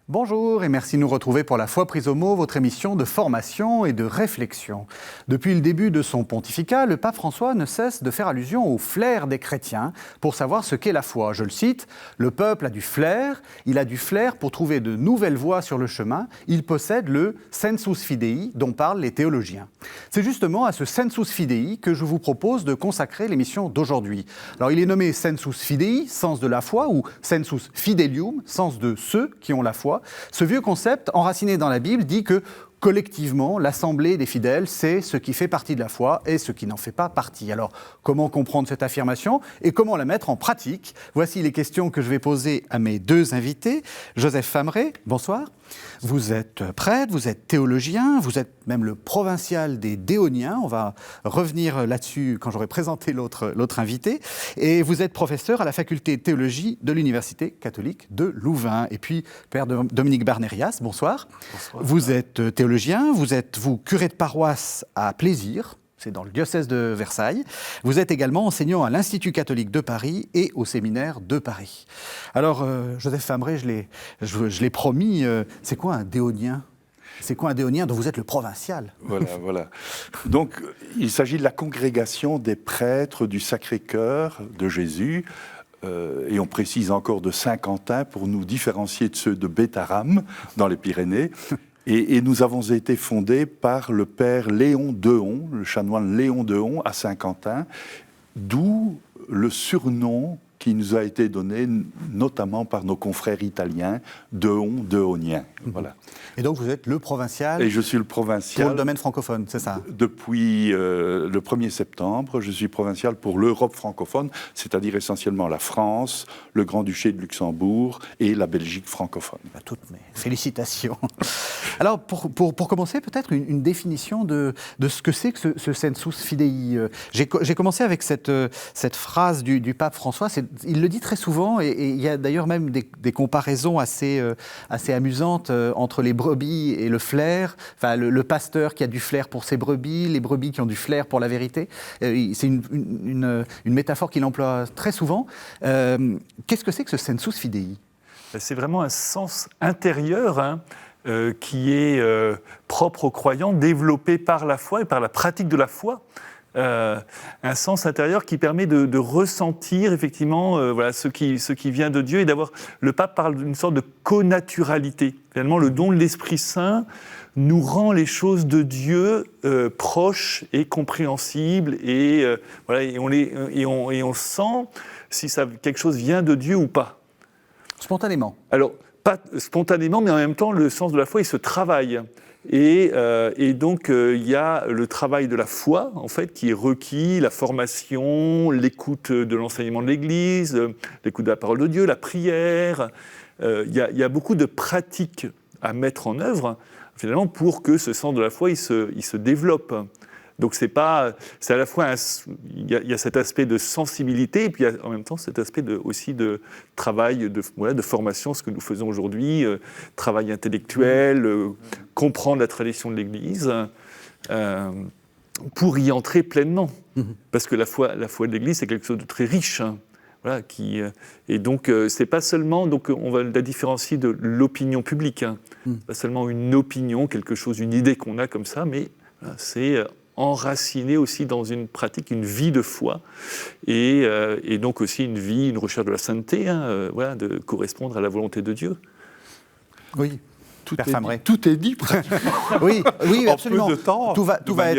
Bonjour et merci de nous retrouver pour La Foi prise au mot, votre émission de formation et de réflexion. Depuis le début de son pontificat, le pape François ne cesse de faire allusion au flair des chrétiens pour savoir ce qu'est la foi. Je le cite, « Le peuple a du flair, il a du flair pour trouver de nouvelles voies sur le chemin, il possède le sensus fidei dont parlent les théologiens. » C'est justement à ce sensus fidei que je vous propose de consacrer l'émission d'aujourd'hui. Alors il est nommé sensus fidei, sens de la foi, ou sensus fidelium, sens de ceux qui ont la foi. Ce vieux concept, enraciné dans la Bible, dit que collectivement, l'assemblée des fidèles, c'est ce qui fait partie de la foi et ce qui n'en fait pas partie. Alors, comment comprendre cette affirmation et comment la mettre en pratique? Voici les questions que je vais poser à mes deux invités. Joseph Fameret, bonsoir. Vous êtes prêtre, vous êtes théologien, vous êtes même le provincial des Déoniens. On va revenir là-dessus quand j'aurai présenté l'autre invité. Et vous êtes professeur à la faculté de théologie de l'Université catholique de Louvain. Et puis, Père Dominique Barnérias, bonsoir. Bonsoir. Vous êtes théologien, vous êtes curé de paroisse à Plaisir. C'est dans le diocèse de Versailles. Vous êtes également enseignant à l'Institut catholique de Paris et au séminaire de Paris. Alors, Joseph Fameret, je l'ai promis, c'est quoi un déonien ? C'est quoi un déonien dont vous êtes le provincial ? Voilà. Donc, il s'agit de la congrégation des prêtres du Sacré-Cœur de Jésus, et on précise encore de Saint-Quentin pour nous différencier de ceux de Bétharram dans les Pyrénées. Et nous avons été fondés par le père Léon Deon, le chanoine Léon Deon à Saint-Quentin, d'où le surnom qui nous a été donné notamment par nos confrères italiens, Deon, Deonien. Voilà. Et donc vous êtes le provincial. Et je suis le provincial. Pour le domaine francophone, c'est ça? Depuis le 1er septembre, je suis provincial pour l'Europe francophone, c'est-à-dire essentiellement la France, le Grand-Duché de Luxembourg et la Belgique francophone. Toutes mes félicitations. Alors pour commencer, peut-être une définition de ce que c'est que ce sensus fidei. J'ai commencé avec cette phrase du pape François. Il le dit très souvent, et il y a d'ailleurs même des comparaisons assez amusantes entre les brebis et le flair. Enfin, le pasteur qui a du flair pour ses brebis, les brebis qui ont du flair pour la vérité. C'est une métaphore qu'il emploie très souvent. Qu'est-ce que c'est que ce sensus fidei ? C'est vraiment un sens intérieur qui est propre aux croyants, développé par la foi et par la pratique de la foi. Un sens intérieur qui permet de ressentir effectivement ce qui vient de Dieu et d'avoir. Le pape parle d'une sorte de connaturalité. Finalement, le don de l'Esprit Saint nous rend les choses de Dieu proches et compréhensibles et on sent si quelque chose vient de Dieu ou pas. Spontanément. Alors, pas spontanément, mais en même temps, le sens de la foi, il se travaille. Et donc, il y a le travail de la foi, en fait, qui est requis, la formation, l'écoute de l'enseignement de l'Église, l'écoute de la parole de Dieu, la prière. Il y a beaucoup de pratiques à mettre en œuvre, finalement, pour que ce sens de la foi, il se développe. Donc c'est à la fois il y a cet aspect de sensibilité et puis il y a en même temps cet aspect aussi de travail, de formation, ce que nous faisons aujourd'hui, travail intellectuel, comprendre la tradition de l'Église, pour y entrer pleinement. Parce que la foi de l'Église, c'est quelque chose de très riche. Voilà, et donc c'est pas seulement, donc on va la différencier de l'opinion publique. Pas seulement une opinion, quelque chose, une idée qu'on a comme ça, mais c'est enraciné aussi dans une pratique, une vie de foi, et donc aussi une recherche de la sainteté, de correspondre à la volonté de Dieu. Oui. Tout est dit pratiquement. oui, absolument. En peu de temps, tout va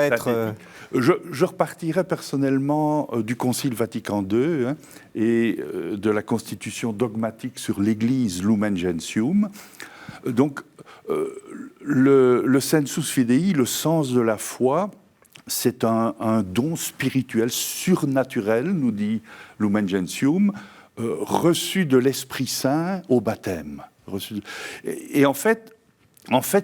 être. Je repartirais personnellement du Concile Vatican II et de la constitution dogmatique sur l'Église Lumen Gentium. Donc, le sensus fidei, le sens de la foi, c'est un don spirituel surnaturel, nous dit Lumen Gentium, reçu de l'Esprit Saint au baptême. Et en fait,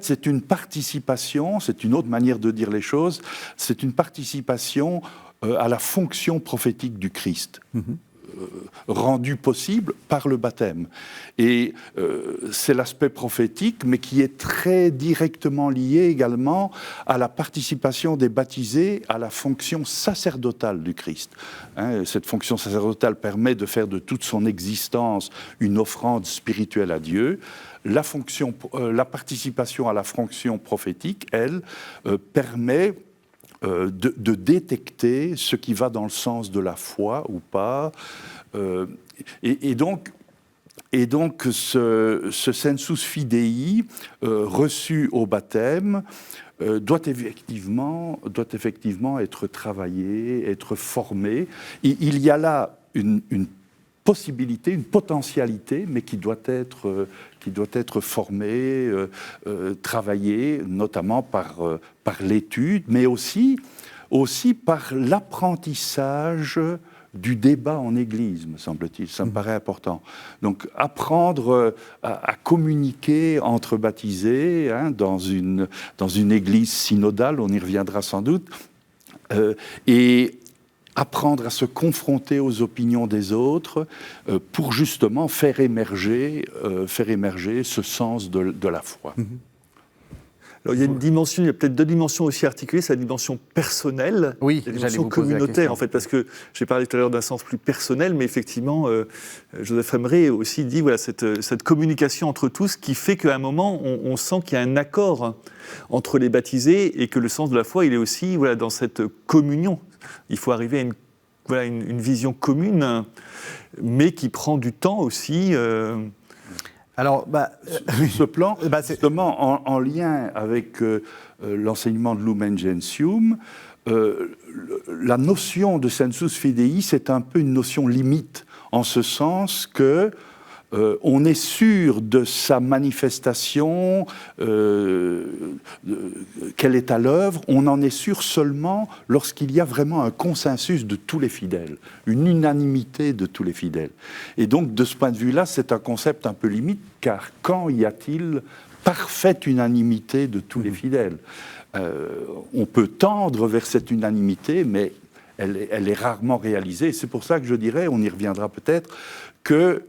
c'est une participation, c'est une autre manière de dire les choses, c'est une participation à la fonction prophétique du Christ. Rendu possible par le baptême. Et c'est l'aspect prophétique, mais qui est très directement lié également à la participation des baptisés à la fonction sacerdotale du Christ. Cette fonction sacerdotale permet de faire de toute son existence une offrande spirituelle à Dieu. La participation à la fonction prophétique, elle, permet de détecter ce qui va dans le sens de la foi ou pas. Et donc ce sensus fidei reçu au baptême doit effectivement être travaillé, être formé. Il y a là une possibilité, une potentialité, mais qui doit être formée, travaillée, notamment par l'étude, mais aussi par l'apprentissage du débat en Église, me semble-t-il. Ça me paraît important. Donc, apprendre à communiquer entre baptisés dans une Église synodale, on y reviendra sans doute, et apprendre à se confronter aux opinions des autres pour justement faire émerger ce sens de la foi. Alors, il y a peut-être deux dimensions aussi articulées, c'est la dimension personnelle, oui, la dimension communautaire, en fait, parce que j'ai parlé tout à l'heure d'un sens plus personnel, mais effectivement, Joseph Emery aussi dit, voilà, cette communication entre tous qui fait qu'à un moment, on sent qu'il y a un accord entre les baptisés et que le sens de la foi, il est aussi dans cette communion. Il faut arriver à une vision commune, mais qui prend du temps aussi. Alors, sur ce plan, justement, en lien avec l'enseignement de Lumen Gentium, la notion de sensus fidei, c'est un peu une notion limite, en ce sens que on est sûr de sa manifestation, qu'elle est à l'œuvre, on en est sûr seulement lorsqu'il y a vraiment un consensus de tous les fidèles, une unanimité de tous les fidèles. Et donc, de ce point de vue-là, c'est un concept un peu limite, car quand y a-t-il parfaite unanimité de tous les fidèles ? On peut tendre vers cette unanimité, mais elle est rarement réalisée. C'est pour ça que je dirais, on y reviendra peut-être, que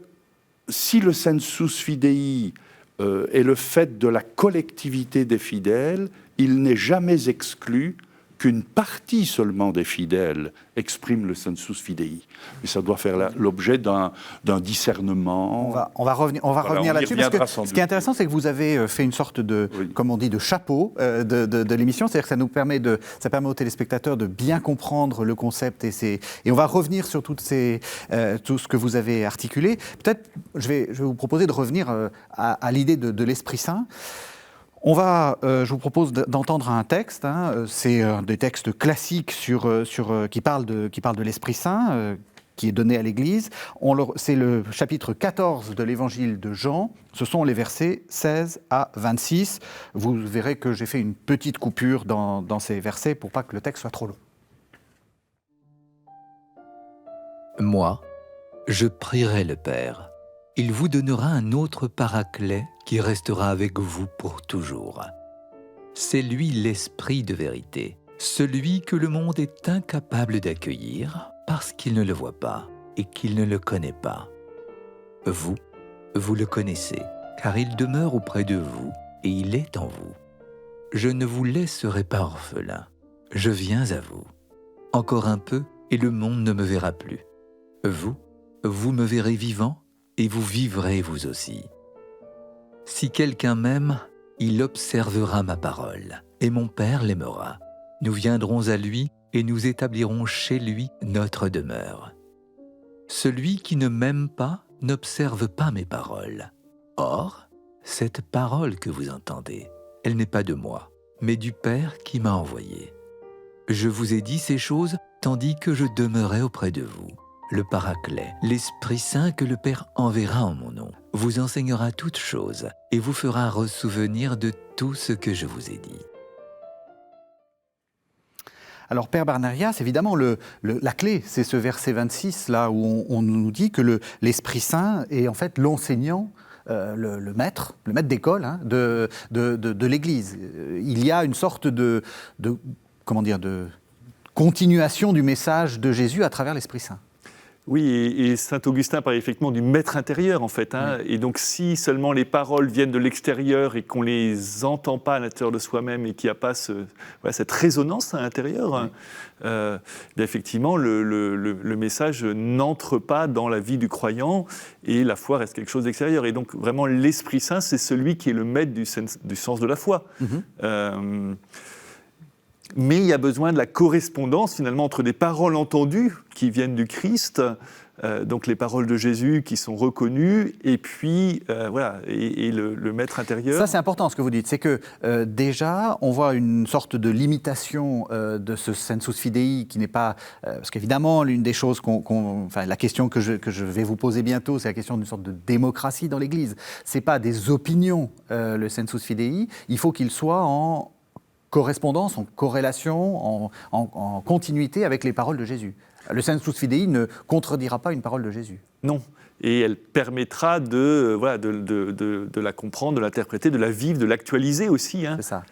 si le sensus fidei est le fait de la collectivité des fidèles, il n'est jamais exclu qu'une partie seulement des fidèles exprime le sensus fidei. Mais ça doit faire l'objet d'un discernement. On va revenir là-dessus, parce que ce qui est intéressant, c'est que vous avez fait une sorte de, comme on dit, de chapeau de l'émission, c'est-à-dire que ça permet aux téléspectateurs de bien comprendre le concept, et on va revenir sur tout ce que vous avez articulé. Peut-être, je vais vous proposer de revenir à l'idée de l'Esprit Saint. Je vous propose d'entendre un texte, c'est un des textes classiques qui parle de l'Esprit Saint, qui est donné à l'Église. C'est le chapitre 14 de l'Évangile de Jean, ce sont les versets 16 à 26. Vous verrez que j'ai fait une petite coupure dans ces versets pour pas que le texte soit trop long. Moi, je prierai le Père. Il vous donnera un autre paraclet qui restera avec vous pour toujours. C'est lui l'Esprit de vérité, celui que le monde est incapable d'accueillir parce qu'il ne le voit pas et qu'il ne le connaît pas. Vous le connaissez, car il demeure auprès de vous et il est en vous. Je ne vous laisserai pas orphelin, je viens à vous. Encore un peu et le monde ne me verra plus. Vous me verrez vivant et vous vivrez vous aussi. Si quelqu'un m'aime, il observera ma parole, et mon Père l'aimera. Nous viendrons à lui et nous établirons chez lui notre demeure. Celui qui ne m'aime pas n'observe pas mes paroles. Or, cette parole que vous entendez, elle n'est pas de moi, mais du Père qui m'a envoyé. Je vous ai dit ces choses tandis que je demeurais auprès de vous. Le Paraclet, l'Esprit Saint que le Père enverra en mon nom, vous enseignera toutes choses et vous fera ressouvenir de tout ce que je vous ai dit. Alors, Père Barnerias, évidemment, la clé, c'est ce verset 26, là où on nous dit que l'Esprit Saint est en fait l'enseignant, le maître d'école de l'Église. Il y a une sorte de continuation du message de Jésus à travers l'Esprit Saint. Oui, et saint Augustin parle effectivement du maître intérieur, en fait. Hein. Oui. Et donc, si seulement les paroles viennent de l'extérieur et qu'on ne les entend pas à l'intérieur de soi-même et qu'il n'y a pas cette résonance à l'intérieur, oui. Effectivement, le message n'entre pas dans la vie du croyant et la foi reste quelque chose d'extérieur. Et donc, vraiment, l'Esprit Saint, c'est celui qui est le maître du sens de la foi. Mais il y a besoin de la correspondance finalement entre des paroles entendues qui viennent du Christ, donc les paroles de Jésus qui sont reconnues, et puis et le maître intérieur. Ça c'est important ce que vous dites, c'est que déjà on voit une sorte de limitation de ce sensus fidei qui n'est pas, parce qu'évidemment l'une des choses la question que je vais vous poser bientôt, c'est la question d'une sorte de démocratie dans l'Église. C'est pas des opinions le sensus fidei, il faut qu'il soit en correspondance, en corrélation, en continuité avec les paroles de Jésus. Le sensus fidei ne contredira pas une parole de Jésus. Non, et elle permettra de la comprendre, de l'interpréter, de la vivre, de l'actualiser aussi. Hein. C'est ça.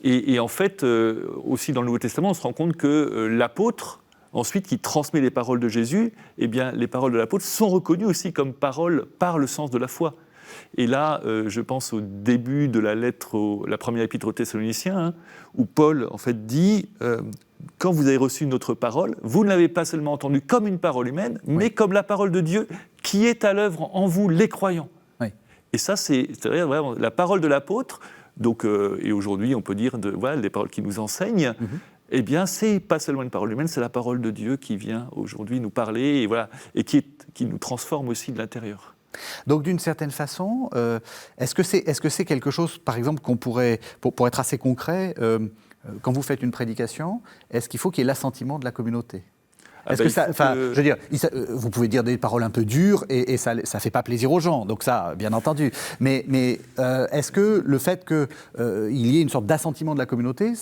Et en fait, aussi dans le Nouveau Testament, on se rend compte que l'apôtre, ensuite, qui transmet les paroles de Jésus, eh bien, les paroles de l'apôtre sont reconnues aussi comme paroles par le sens de la foi. Et là, je pense au début de la première épître aux Thessaloniciens, hein, où Paul, en fait, dit quand vous avez reçu notre parole, vous ne l'avez pas seulement entendue comme une parole humaine, mais comme la parole de Dieu qui est à l'œuvre en vous, les croyants. Oui. Et ça, c'est-à-dire vraiment la parole de l'apôtre. Donc, et aujourd'hui, on peut dire des paroles qui nous enseignent. Eh bien, c'est pas seulement une parole humaine, c'est la parole de Dieu qui vient aujourd'hui nous parler et qui nous transforme aussi de l'intérieur. Donc, d'une certaine façon, est-ce que c'est quelque chose, par exemple, qu'on pourrait, pour être assez concret, quand vous faites une prédication, est-ce qu'il faut qu'il y ait l'assentiment de la communauté ? Est-ce que ça, je veux dire, vous pouvez dire des paroles un peu dures et ça fait pas plaisir aux gens, donc ça, bien entendu. Mais est-ce que le fait qu'il y ait une sorte d'assentiment de la communauté,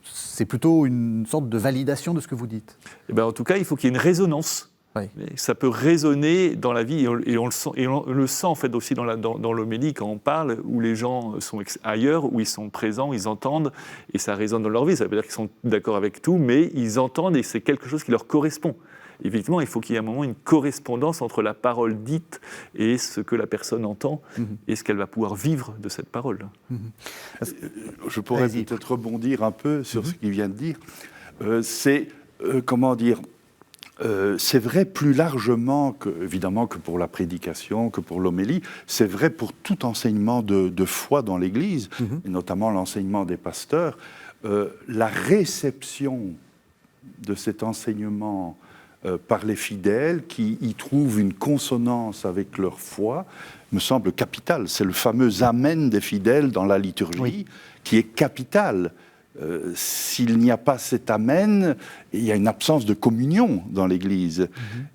c'est plutôt une sorte de validation de ce que vous dites ? Eh bien, en tout cas, il faut qu'il y ait une résonance. Oui. Ça peut résonner dans la vie et on le sent en fait aussi dans l'homélie quand on parle, où les gens sont ailleurs, où ils sont présents, ils entendent et ça résonne dans leur vie. Ça veut dire qu'ils sont d'accord avec tout, mais ils entendent et c'est quelque chose qui leur correspond. Effectivement, il faut qu'il y ait un moment une correspondance entre la parole dite et ce que la personne entend et ce qu'elle va pouvoir vivre de cette parole. Je pourrais peut-être rebondir un peu sur ce qu'il vient de dire. C'est vrai plus largement, évidemment, que pour la prédication, que pour l'homélie. C'est vrai pour tout enseignement de foi dans l'Église, et notamment l'enseignement des pasteurs. La réception de cet enseignement par les fidèles qui y trouvent une consonance avec leur foi me semble capitale. C'est le fameux « amen » des fidèles dans la liturgie qui est capital. S'il n'y a pas cet amen, il y a une absence de communion dans l'Église.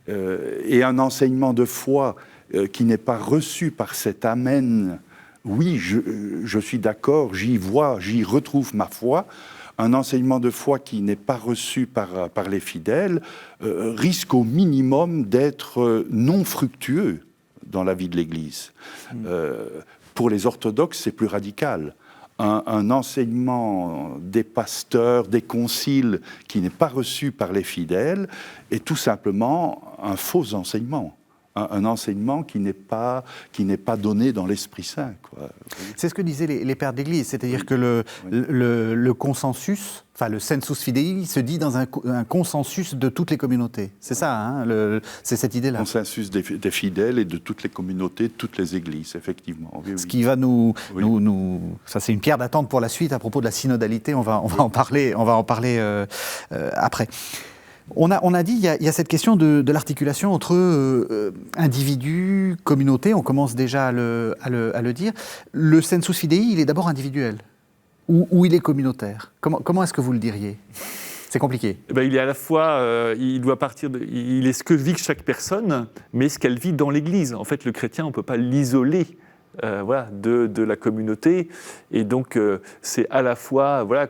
Et un enseignement de foi qui n'est pas reçu par cet amen, oui, je suis d'accord, j'y retrouve ma foi. Un enseignement de foi qui n'est pas reçu par les fidèles risque au minimum d'être non fructueux dans la vie de l'Église. Pour les orthodoxes, c'est plus radical. Un enseignement des pasteurs, des conciles qui n'est pas reçu par les fidèles est tout simplement un faux enseignement. Un enseignement qui n'est pas donné dans l'Esprit Saint, quoi. C'est ce que disaient les pères d'Église, c'est-à-dire que le consensus, enfin le sensus fidei, se dit dans un consensus de toutes les communautés. C'est ça, hein, c'est cette idée-là. Le consensus des fidèles et de toutes les communautés, de toutes les églises, effectivement. Oui, ce qui va ça c'est une pierre d'attente pour la suite à propos de la synodalité. On va en parler après. On a dit, il y a cette question de l'articulation entre individu, communauté, on commence déjà à le dire. Le sensus fidei, il est d'abord individuel, ou il est communautaire. Comment est-ce que vous le diriez ? C'est compliqué. Il est à la fois, il est ce que vit chaque personne, mais ce qu'elle vit dans l'Église. En fait, le chrétien, on ne peut pas l'isoler voilà, de la communauté. Et donc, c'est à la fois, voilà,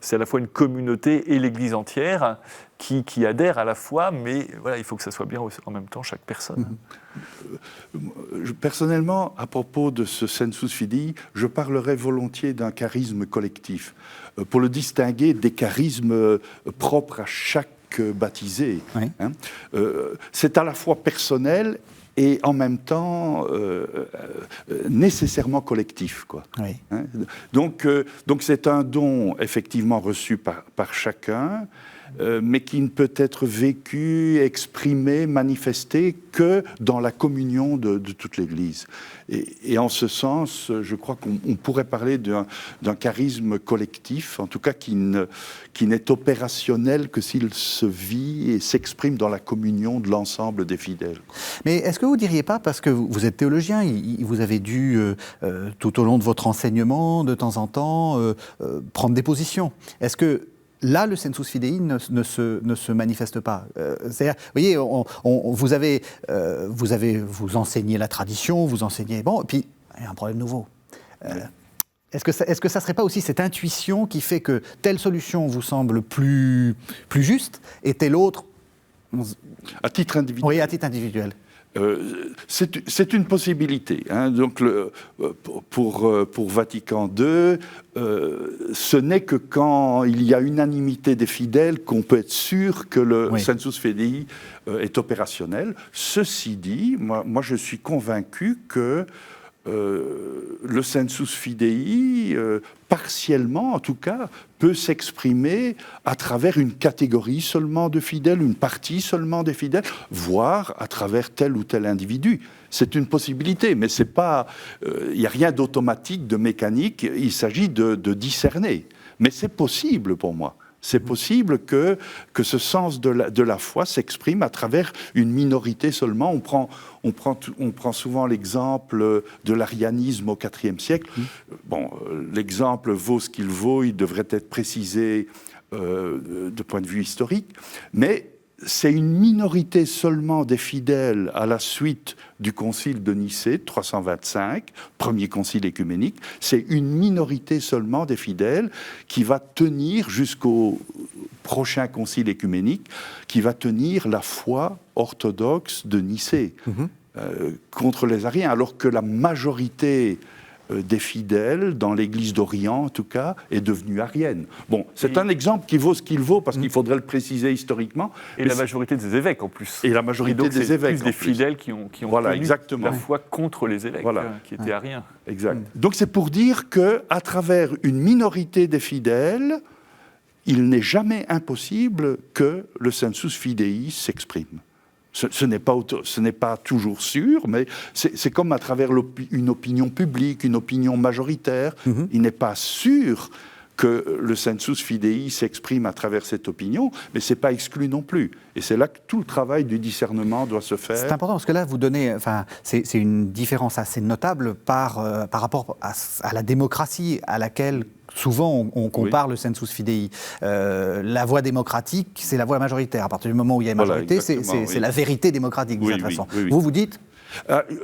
c'est à la fois une communauté et l'Église entière qui adhèrent à la fois, mais voilà, il faut que ça soit bien en même temps chaque personne. Personnellement, à propos de ce sensus fidei, je parlerais volontiers d'un charisme collectif, pour le distinguer des charismes propres à chaque baptisé. Oui. Hein. C'est à la fois personnel et en même temps nécessairement collectif, quoi. Oui. Hein. Donc c'est un don effectivement reçu par chacun, mais qui ne peut être vécu, exprimé, manifesté que dans la communion de toute l'Église. Et en ce sens, je crois qu'on pourrait parler d'un charisme collectif, en tout cas qui n'est opérationnel que s'il se vit et s'exprime dans la communion de l'ensemble des fidèles. Mais est-ce que vous ne diriez pas, parce que vous êtes théologien, vous avez dû, tout au long de votre enseignement, de temps en temps, prendre des positions. Est-ce que là, le sensus fidei ne se manifeste pas. C'est-à-dire, vous voyez, vous enseignez la tradition, vous enseignez... Bon, et puis, il y a un problème nouveau. Est-ce que ça ne serait pas aussi cette intuition qui fait que telle solution vous semble plus juste et telle autre... À titre individuel. Oui, à titre individuel. C'est une possibilité. Hein. Donc, pour Vatican II, ce n'est que quand il y a unanimité des fidèles qu'on peut être sûr que le sensus fidei est opérationnel. Ceci dit, moi je suis convaincu que le sensus fidei, partiellement en tout cas, peut s'exprimer à travers une catégorie seulement de fidèles, une partie seulement des fidèles, voire à travers tel ou tel individu. C'est une possibilité, mais c'est pas, il n'y a rien d'automatique, de mécanique, il s'agit de discerner. Mais c'est possible pour moi. C'est possible que ce sens de la foi s'exprime à travers une minorité seulement. On prend souvent l'exemple de l'arianisme au IVe siècle. Bon, l'exemple vaut ce qu'il vaut, il devrait être précisé de point de vue historique, mais c'est une minorité seulement des fidèles à la suite du concile de Nicée, 325, premier concile écuménique. C'est une minorité seulement des fidèles qui va tenir jusqu'au prochain concile écuménique, qui va tenir la foi orthodoxe de Nicée contre les ariens, alors que la majorité des fidèles, dans l'Église d'Orient en tout cas, est devenue arienne. Bon, c'est un exemple qui vaut ce qu'il vaut, parce qu'il faudrait le préciser historiquement. Et la majorité des évêques en plus. Et la majorité des évêques. Plus des fidèles qui ont voilà, tenu exactement. la foi contre les évêques, qui étaient ariens. Exact. Donc c'est pour dire qu'à travers une minorité des fidèles, il n'est jamais impossible que le sensus fidei s'exprime. Ce n'est pas toujours sûr, mais c'est comme à travers une opinion publique, une opinion majoritaire. Il n'est pas sûr que le sensus fidei s'exprime à travers cette opinion, mais ce n'est pas exclu non plus. Et c'est là que tout le travail du discernement doit se faire. C'est important, parce que là, vous donnez... Enfin, c'est une différence assez notable par rapport à la démocratie à laquelle... Souvent, on compare le sensus fidei. La voie démocratique, c'est la voie majoritaire. À partir du moment où il y a une majorité, c'est la vérité démocratique, de cette façon. Vous dites,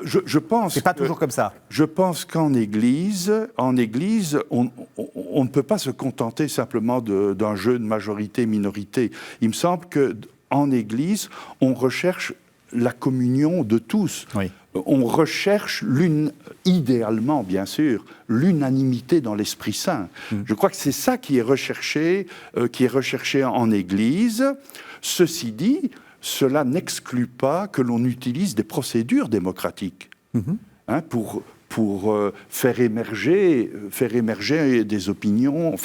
je pense c'est pas toujours comme ça. Je pense qu'en Église, on ne peut pas se contenter simplement d'un jeu de majorité-minorité. Il me semble qu'en Église, on recherche la communion de tous. Oui. On recherche idéalement, bien sûr, l'unanimité dans l'Esprit Saint. Je crois que c'est ça qui est recherché en Église. Ceci dit, cela n'exclut pas que l'on utilise des procédures démocratiques pour faire émerger des opinions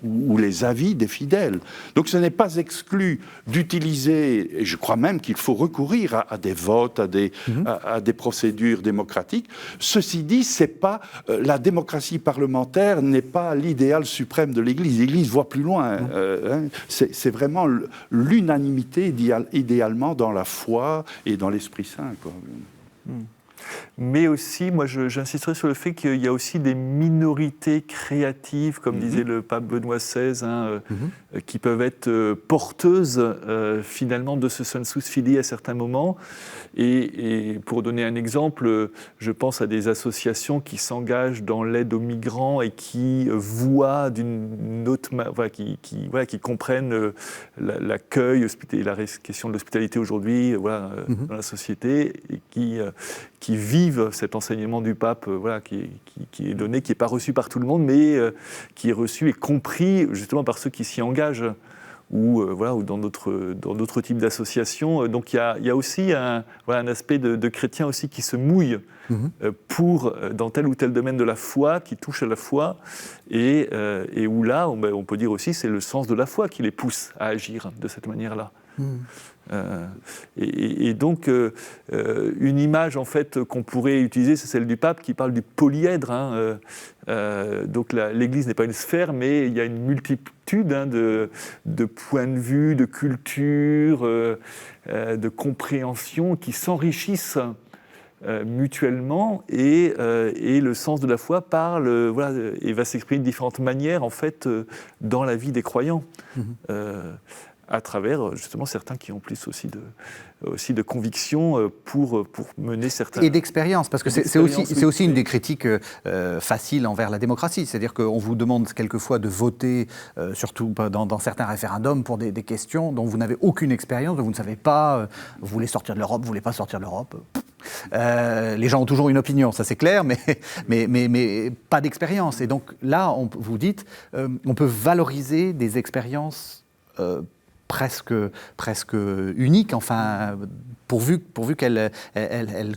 ou les avis des fidèles. Donc ce n'est pas exclu d'utiliser, et je crois même qu'il faut recourir à des votes, à des procédures démocratiques. Ceci dit, la démocratie parlementaire n'est pas l'idéal suprême de l'Église. L'Église voit plus loin. C'est vraiment l'unanimité idéalement dans la foi et dans l'Esprit Saint, quoi. Mais aussi, moi, j'insisterai sur le fait qu'il y a aussi des minorités créatives, comme disait le pape Benoît XVI, qui peuvent être porteuses, finalement, de ce sensus fidei à certains moments. Et pour donner un exemple, je pense à des associations qui s'engagent dans l'aide aux migrants et qui voient d'une autre qui comprennent l'accueil et la question de l'hospitalité aujourd'hui dans la société, et qui vivent cet enseignement du pape qui est donné, qui n'est pas reçu par tout le monde, mais qui est reçu et compris justement par ceux qui s'y engagent, ou dans d'autres types d'associations. Donc il y a aussi un aspect de chrétiens aussi qui se mouillent dans tel ou tel domaine de la foi, qui touche à la foi, et où là, on peut dire aussi, c'est le sens de la foi qui les pousse à agir de cette manière-là. Et donc, une image en fait qu'on pourrait utiliser, c'est celle du pape qui parle du polyèdre. Donc l'Église n'est pas une sphère, mais il y a une multitude de points de vue, de cultures, de compréhensions qui s'enrichissent mutuellement, et le sens de la foi parle, et va s'exprimer de différentes manières en fait dans la vie des croyants. À travers justement certains qui ont plus aussi de conviction pour mener certains... Et d'expérience, parce que c'est aussi une des critiques faciles envers la démocratie. C'est-à-dire qu'on vous demande quelquefois de voter, surtout dans certains référendums, pour des questions dont vous n'avez aucune expérience, dont vous ne savez pas, vous voulez sortir de l'Europe, vous ne voulez pas sortir de l'Europe. Les gens ont toujours une opinion, ça c'est clair, mais pas d'expérience. Et donc là, vous dites, on peut valoriser des expériences presque uniques, enfin, pourvu qu'elles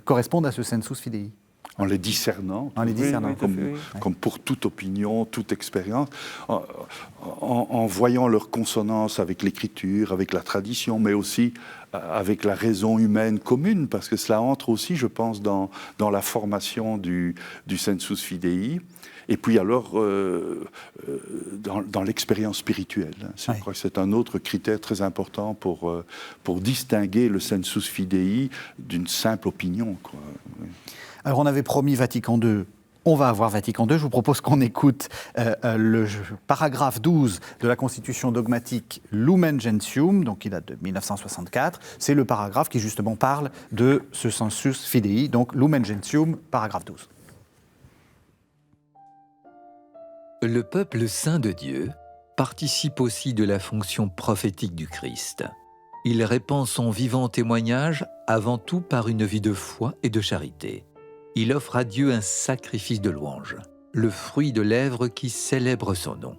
correspondent à ce sensus fidei. En les discernant. Comme pour toute opinion, toute expérience, en voyant leur consonance avec l'écriture, avec la tradition, mais aussi avec la raison humaine commune, parce que cela entre aussi, je pense, dans la formation du sensus fidei. Et puis alors, dans l'expérience spirituelle. Je crois que c'est un autre critère très important pour distinguer le sensus fidei d'une simple opinion, quoi. Alors on avait promis Vatican II, on va avoir Vatican II. Je vous propose qu'on écoute le paragraphe 12 de la Constitution dogmatique Lumen Gentium, donc qui date de 1964. C'est le paragraphe qui justement parle de ce sensus fidei, donc Lumen Gentium, paragraphe 12. Le peuple saint de Dieu participe aussi de la fonction prophétique du Christ. Il répand son vivant témoignage avant tout par une vie de foi et de charité. Il offre à Dieu un sacrifice de louange, le fruit de lèvres qui célèbrent son nom.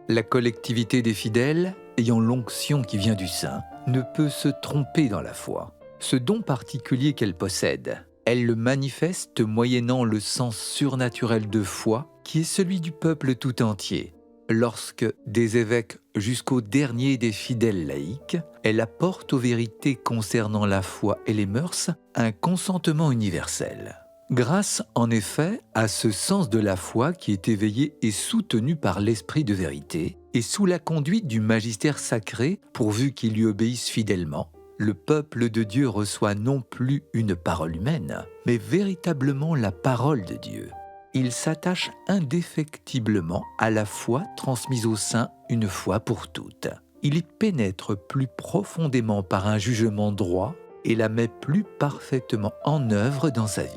La collectivité des fidèles, ayant l'onction qui vient du Saint, ne peut se tromper dans la foi. Ce don particulier qu'elle possède, elle le manifeste moyennant le sens surnaturel de foi qui est celui du peuple tout entier. Lorsque, des évêques jusqu'au dernier des fidèles laïcs, elle apporte aux vérités concernant la foi et les mœurs un consentement universel. Grâce, en effet, à ce sens de la foi qui est éveillé et soutenu par l'esprit de vérité, et sous la conduite du magistère sacré, pourvu qu'il lui obéisse fidèlement, le peuple de Dieu reçoit non plus une parole humaine, mais véritablement la parole de Dieu. Il s'attache indéfectiblement à la foi transmise aux saints une fois pour toutes. Il y pénètre plus profondément par un jugement droit et la met plus parfaitement en œuvre dans sa vie.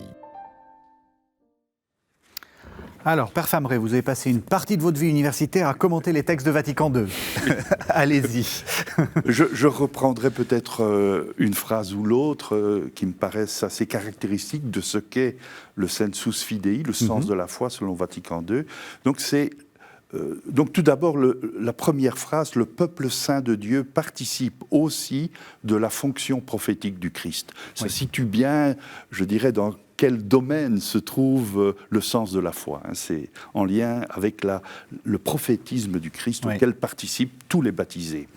Alors, Père Fameret, vous avez passé une partie de votre vie universitaire à commenter les textes de Vatican II. Allez-y. Je reprendrai peut-être une phrase ou l'autre qui me paraissent assez caractéristiques de ce qu'est le sensus fidei, le sens de la foi selon Vatican II. Donc tout d'abord, la première phrase, le peuple saint de Dieu participe aussi de la fonction prophétique du Christ. Ça situe bien, je dirais, dans quel domaine se trouve le sens de la foi. C'est en lien avec le prophétisme du Christ auquel participent tous les baptisés.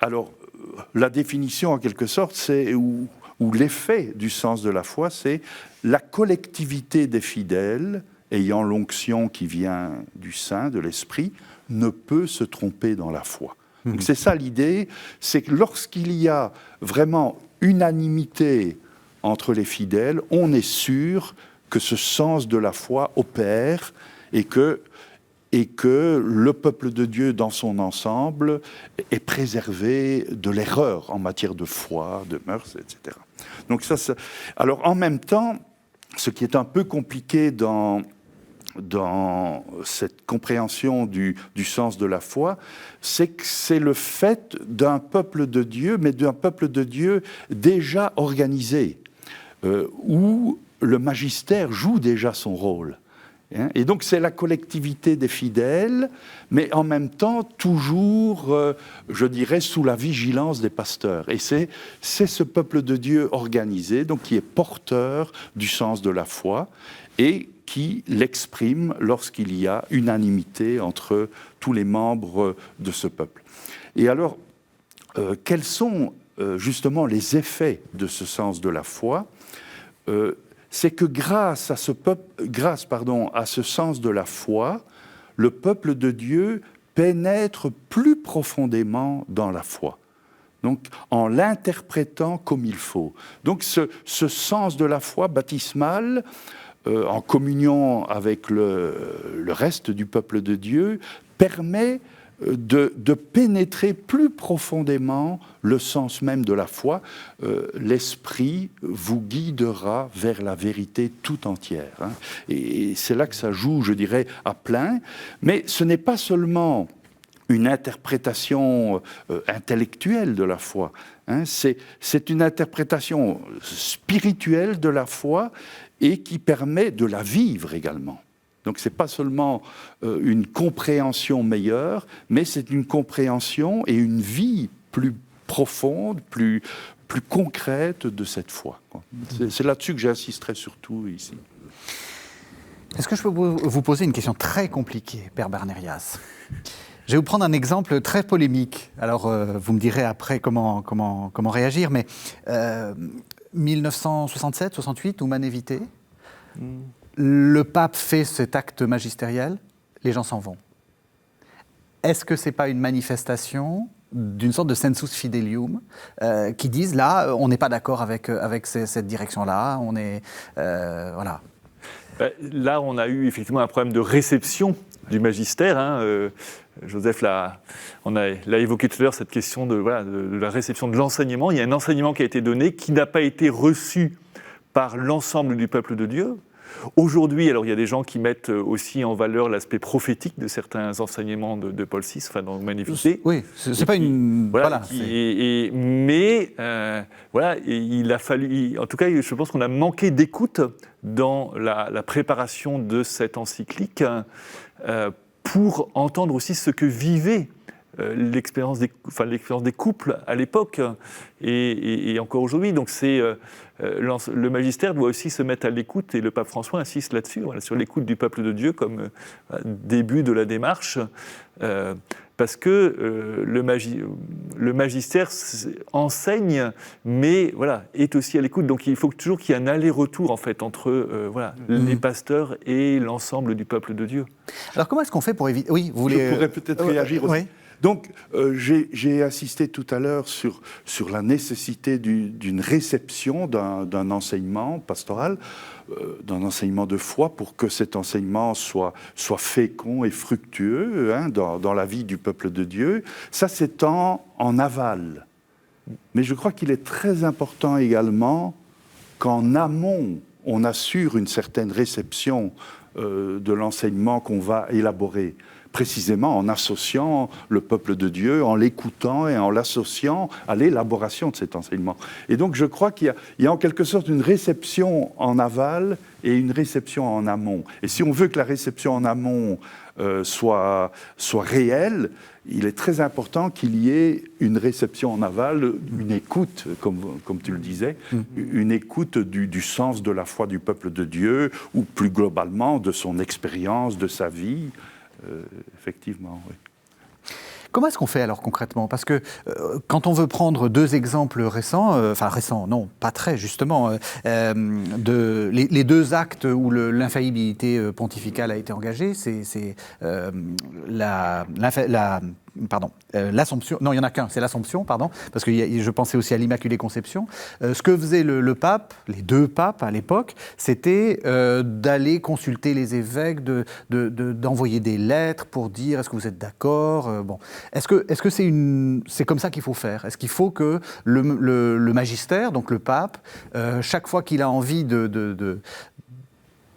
Alors, la définition, en quelque sorte, c'est ou l'effet du sens de la foi, c'est la collectivité des fidèles ayant l'onction qui vient du Saint, de l'Esprit, ne peut se tromper dans la foi. Donc c'est ça l'idée, c'est que lorsqu'il y a vraiment unanimité entre les fidèles, on est sûr que ce sens de la foi opère et que le peuple de Dieu dans son ensemble est préservé de l'erreur en matière de foi, de mœurs, etc. Donc alors en même temps, ce qui est un peu compliqué dans cette compréhension du sens de la foi, c'est que c'est le fait d'un peuple de Dieu, mais d'un peuple de Dieu déjà organisé, où le magistère joue déjà son rôle. Et donc c'est la collectivité des fidèles, mais en même temps toujours, je dirais, sous la vigilance des pasteurs. Et c'est ce peuple de Dieu organisé, donc qui est porteur du sens de la foi et qui l'exprime lorsqu'il y a unanimité entre tous les membres de ce peuple. Et alors, quels sont justement les effets de ce sens de la foi ? C'est que grâce à ce sens de la foi, le peuple de Dieu pénètre plus profondément dans la foi. Donc, en l'interprétant comme il faut. Donc, ce sens de la foi baptismale, en communion avec le reste du peuple de Dieu, permet de pénétrer plus profondément le sens même de la foi. L'Esprit vous guidera vers la vérité tout entière. Hein. Et c'est là que ça joue, je dirais, à plein. Mais ce n'est pas seulement une interprétation intellectuelle de la foi. Hein. C'est une interprétation spirituelle de la foi et qui permet de la vivre également. Donc ce n'est pas seulement une compréhension meilleure, mais c'est une compréhension et une vie plus profonde, plus concrète de cette foi. C'est là-dessus que j'insisterai surtout ici. Est-ce que je peux vous poser une question très compliquée, Père Barnérias ? Je vais vous prendre un exemple très polémique. Alors, vous me direz après comment réagir, mais 1967, 68, Humanum Vitae, le pape fait cet acte magistériel, les gens s'en vont. Est-ce que ce n'est pas une manifestation d'une sorte de sensus fidelium qui disent là, on n'est pas d'accord avec cette direction-là, on est... voilà. Là, on a eu effectivement un problème de réception du magistère. Hein, Joseph l'a évoqué tout à l'heure, cette question de la réception de l'enseignement. Il y a un enseignement qui a été donné, qui n'a pas été reçu par l'ensemble du peuple de Dieu. Aujourd'hui, alors il y a des gens qui mettent aussi en valeur l'aspect prophétique de certains enseignements de Paul VI, enfin dans Humanum Vitae. Oui, c'est pas une... Voilà, mais il a fallu... En tout cas, je pense qu'on a manqué d'écoute dans la préparation de cette encyclique pour entendre aussi ce que vivait l'expérience des couples à l'époque et encore aujourd'hui. Donc le magistère doit aussi se mettre à l'écoute, et le pape François insiste là-dessus, sur l'écoute du peuple de Dieu comme début de la démarche, parce que le magistère enseigne, mais est aussi à l'écoute. Donc il faut toujours qu'il y ait un aller-retour en fait entre les pasteurs et l'ensemble du peuple de Dieu. Alors comment est-ce qu'on fait pour éviter... Oui, vous voulez... Je pourrais peut-être réagir aussi. Oui. Donc, j'ai insisté tout à l'heure sur la nécessité d'une réception d'un enseignement pastoral, d'un enseignement de foi, pour que cet enseignement soit fécond et fructueux dans la vie du peuple de Dieu. Ça, c'est en aval. Mais je crois qu'il est très important également qu'en amont, on assure une certaine réception de l'enseignement qu'on va élaborer, précisément en associant le peuple de Dieu, en l'écoutant et en l'associant à l'élaboration de cet enseignement. Et donc je crois qu'il y a en quelque sorte une réception en aval et une réception en amont. Et si on veut que la réception en amont soit réelle, il est très important qu'il y ait une réception en aval, une écoute, comme tu le disais, une écoute du sens de la foi du peuple de Dieu, ou plus globalement de son expérience, de sa vie. Effectivement, oui. Comment est-ce qu'on fait alors concrètement ? Parce que quand on veut prendre deux exemples récents, récents, non, pas très justement, les deux actes où l'infaillibilité pontificale a été engagée, c'est l'Assomption. Non, il y en a qu'un, c'est l'Assomption, pardon, parce que je pensais aussi à l'Immaculée Conception. Ce que faisait le pape, les deux papes à l'époque, c'était d'aller consulter les évêques, d'envoyer des lettres pour dire est-ce que vous êtes d'accord. Bon, est-ce que c'est comme ça qu'il faut faire? Est-ce qu'il faut que le magistère, donc le pape, chaque fois qu'il a envie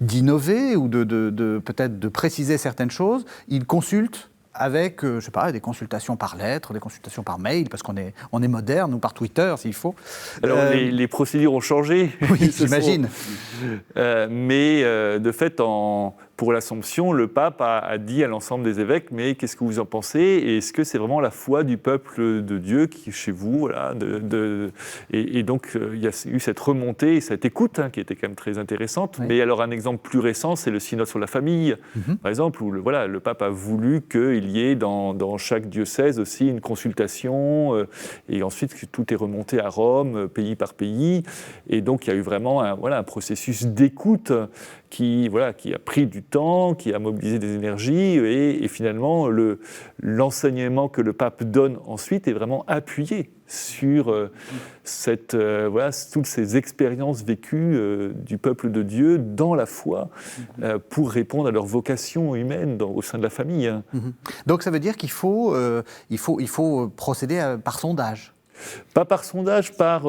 d'innover ou peut-être de préciser certaines choses, il consulte avec, je sais pas, des consultations par lettre, des consultations par mail, parce qu'on est moderne, ou par Twitter, s'il faut. Alors, les procédures ont changé. Oui, j'imagine. Mais de fait, pour l'Assomption, le pape a dit à l'ensemble des évêques, mais qu'est-ce que vous en pensez? Et est-ce que c'est vraiment la foi du peuple de Dieu qui est chez vous? Voilà, et donc, il y a eu cette remontée, cette écoute, qui était quand même très intéressante. Oui. Mais alors, un exemple plus récent, c'est le synode sur la famille, par exemple, où le pape a voulu qu'il y ait dans chaque diocèse aussi une consultation, et ensuite tout est remonté à Rome, pays par pays. Et donc, il y a eu vraiment un processus d'écoute qui a pris du temps, qui a mobilisé des énergies, et finalement, l'enseignement que le pape donne ensuite est vraiment appuyé sur toutes ces expériences vécues du peuple de Dieu dans la foi pour répondre à leur vocation humaine au sein de la famille. Donc ça veut dire qu'il faut procéder par sondage? Pas par sondage, par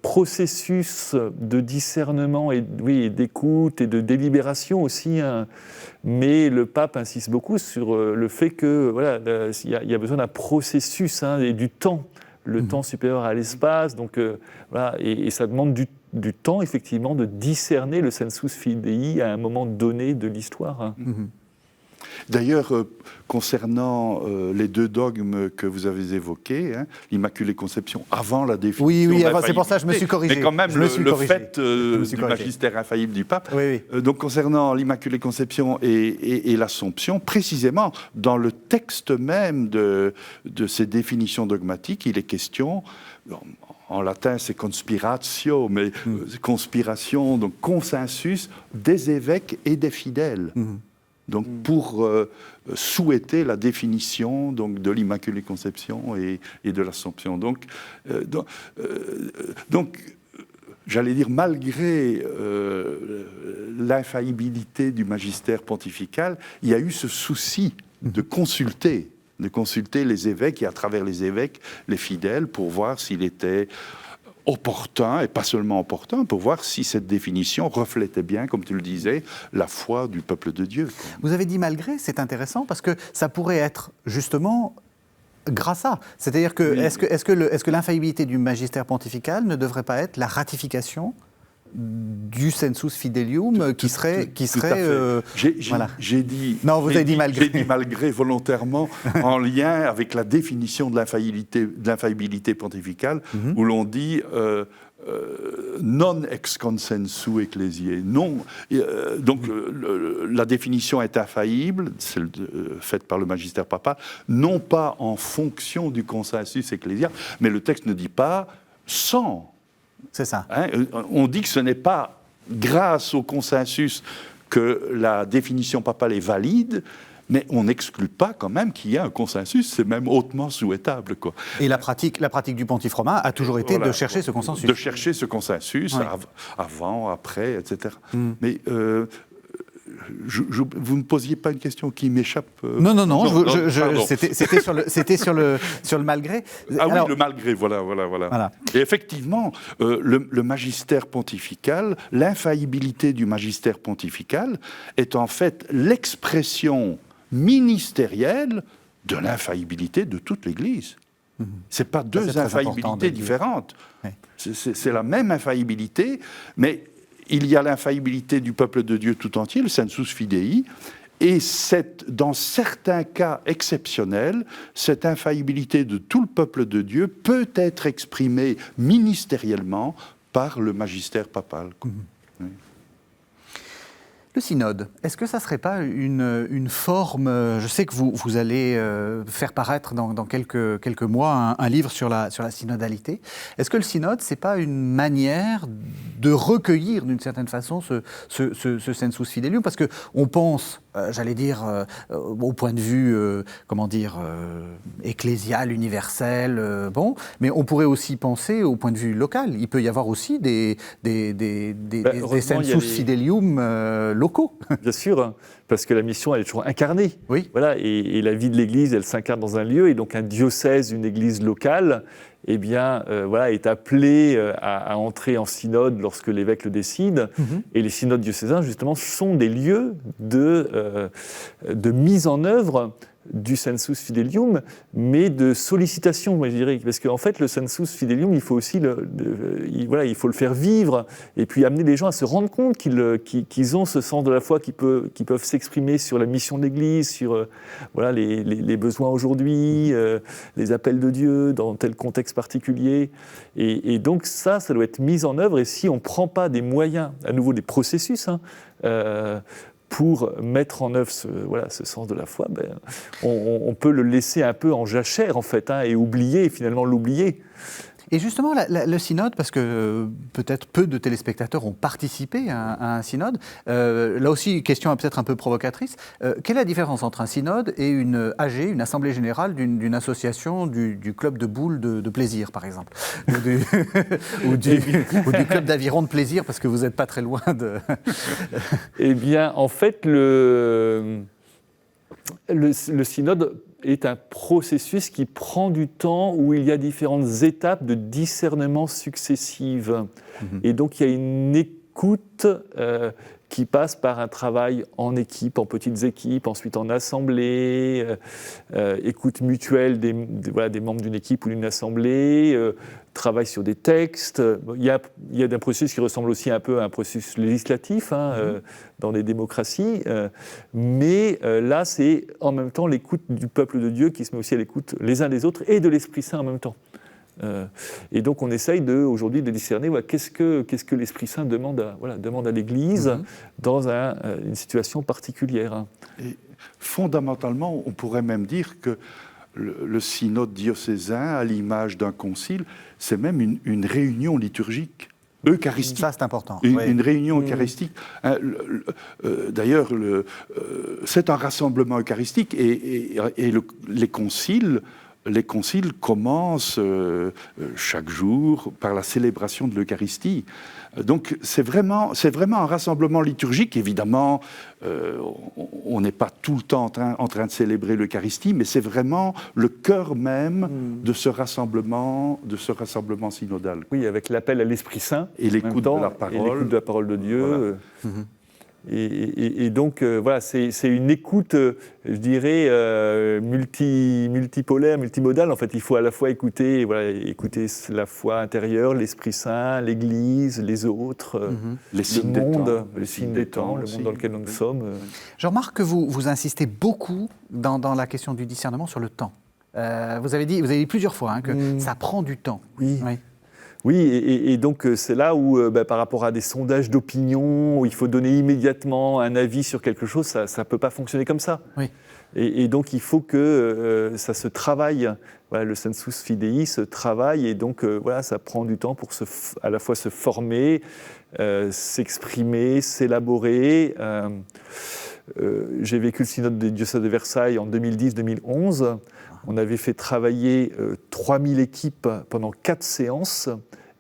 processus de discernement et d'écoute et de délibération aussi. Mais le pape insiste beaucoup sur le fait que il y a besoin d'un processus et du temps, le temps supérieur à l'espace. Donc et ça demande du temps effectivement de discerner le sensus fidei à un moment donné de l'histoire. D'ailleurs, concernant les deux dogmes que vous avez évoqués, l'Immaculée Conception avant la définition oui, c'est pour ça que je me suis corrigé. Mais quand même, le fait du magistère infaillible du pape. Oui. Donc, concernant l'Immaculée Conception et l'Assomption, précisément, dans le texte même de ces définitions dogmatiques, il est question... En latin, c'est conspiratio, mais conspiration, donc consensus des évêques et des fidèles. Donc, pour souhaiter la définition donc, de l'Immaculée Conception et de l'Assomption. Donc, j'allais dire, malgré l'infaillibilité du magistère pontifical, il y a eu ce souci de consulter les évêques et à travers les évêques, les fidèles, pour voir s'il était opportun, et pas seulement opportun, pour voir si cette définition reflétait bien, comme tu le disais, la foi du peuple de Dieu. Vous avez dit malgré, c'est intéressant, parce que ça pourrait être justement grâce à. C'est-à-dire que, est-ce que l'infaillibilité du magistère pontifical ne devrait pas être la ratification du sensus fidelium qui serait j'ai dit non, vous avez dit malgré. J'ai dit malgré volontairement en lien avec la définition de l'infaillibilité pontificale où l'on dit non ex consensu ecclésiae. Non, donc la définition est infaillible, celle faite par le magistère papal, non pas en fonction du consensus ecclésial, mais le texte ne dit pas sans. C'est ça. On dit que ce n'est pas grâce au consensus que la définition papale est valide, mais on n'exclut pas quand même qu'il y ait un consensus, c'est même hautement souhaitable, quoi. Et la pratique du Pontife romain a toujours été de chercher ce consensus. De chercher ce consensus, avant, après, etc. Mais... vous ne posiez pas une question qui m'échappe Non, c'était sur le malgré. Alors, oui, le malgré, voilà. Et effectivement, le magistère pontifical, l'infaillibilité du magistère pontifical est en fait l'expression ministérielle de l'infaillibilité de toute l'Église. C'est pas deux infaillibilités différentes. Oui. C'est la même infaillibilité, mais il y a l'infaillibilité du peuple de Dieu tout entier, le sensus fidei, et dans certains cas exceptionnels, cette infaillibilité de tout le peuple de Dieu peut être exprimée ministériellement par le magistère papal. Oui. Le synode, est-ce que ça ne serait pas une forme... Je sais que vous allez faire paraître dans quelques mois un livre sur la synodalité. Est-ce que le synode, ce n'est pas une manière de recueillir d'une certaine façon ce sensus fidelium, parce qu'on pense, j'allais dire, au point de vue, ecclésial, universel, mais on pourrait aussi penser au point de vue local. Il peut y avoir aussi des sensus fidelium locaux. Bien sûr, parce que la mission, elle est toujours incarnée. Oui. Voilà, et la vie de l'Église, elle s'incarne dans un lieu, et donc un diocèse, une Église locale, eh bien, est appelé à entrer en synode lorsque l'évêque le décide. Et les synodes diocésains, justement, sont des lieux de mise en œuvre du sensus fidelium, mais de sollicitation, moi je dirais, parce qu'en fait le sensus fidelium, il faut aussi il faut le faire vivre, et puis amener les gens à se rendre compte qu'ils ont ce sens de la foi, qui peuvent s'exprimer sur la mission de l'Église, sur les besoins aujourd'hui, les appels de Dieu dans tel contexte particulier, et donc ça doit être mis en œuvre, et si on ne prend pas des moyens, à nouveau des processus, pour mettre en œuvre ce sens de la foi, on peut le laisser un peu en jachère, en fait, et oublier, finalement l'oublier. Et justement, le synode, parce que peut-être peu de téléspectateurs ont participé à un synode, là aussi, question peut-être un peu provocatrice, quelle est la différence entre un synode et une AG, une assemblée générale d'une association du club de boules de plaisir, par exemple, ou du club d'aviron de plaisir, parce que vous n'êtes pas très loin de... Eh bien, en fait, le synode est un processus qui prend du temps, où il y a différentes étapes de discernement successives. Et donc, il y a une écoute qui passe par un travail en équipe, en petites équipes, ensuite en assemblée, écoute mutuelle des membres d'une équipe ou d'une assemblée, travail sur des textes. Il y a un processus qui ressemble aussi un peu à un processus législatif dans les démocraties, mais là, c'est en même temps l'écoute du peuple de Dieu qui se met aussi à l'écoute les uns des autres et de l'Esprit Saint en même temps. Et donc on essaye aujourd'hui de discerner qu'est-ce que l'Esprit Saint demande à l'Église dans une situation particulière. Et fondamentalement, on pourrait même dire que le synode diocésain, à l'image d'un concile, c'est même une réunion liturgique. Eucharistique. Ça, c'est important. Une réunion eucharistique. D'ailleurs, c'est un rassemblement eucharistique et les conciles commencent chaque jour par la célébration de l'Eucharistie. Donc c'est vraiment un rassemblement liturgique. Évidemment, on n'est pas tout le temps en train de célébrer l'Eucharistie, mais c'est vraiment le cœur même de ce rassemblement synodal. Oui, avec l'appel à l'Esprit Saint et l'écoute de la parole. Et l'écoute de la parole de Dieu. Voilà. Et donc, c'est une écoute, je dirais, multipolaire, multimodale. En fait, il faut à la fois écouter la foi intérieure, l'Esprit Saint, l'Église, les autres, les signes le monde, les signes des temps, le monde dans lequel nous sommes. Je remarque que vous insistez beaucoup dans la question du discernement sur le temps. Vous avez dit plusieurs fois que ça prend du temps. Oui. Oui, et donc c'est là où, par rapport à des sondages d'opinion, où il faut donner immédiatement un avis sur quelque chose, ça ne peut pas fonctionner comme ça. Oui. Et donc il faut que ça se travaille, le sensus fidei se travaille, et donc ça prend du temps pour à la fois se former, s'exprimer, s'élaborer. J'ai vécu le synode des diocèses de Versailles en 2010-2011. On avait fait travailler 3000 équipes pendant 4 séances.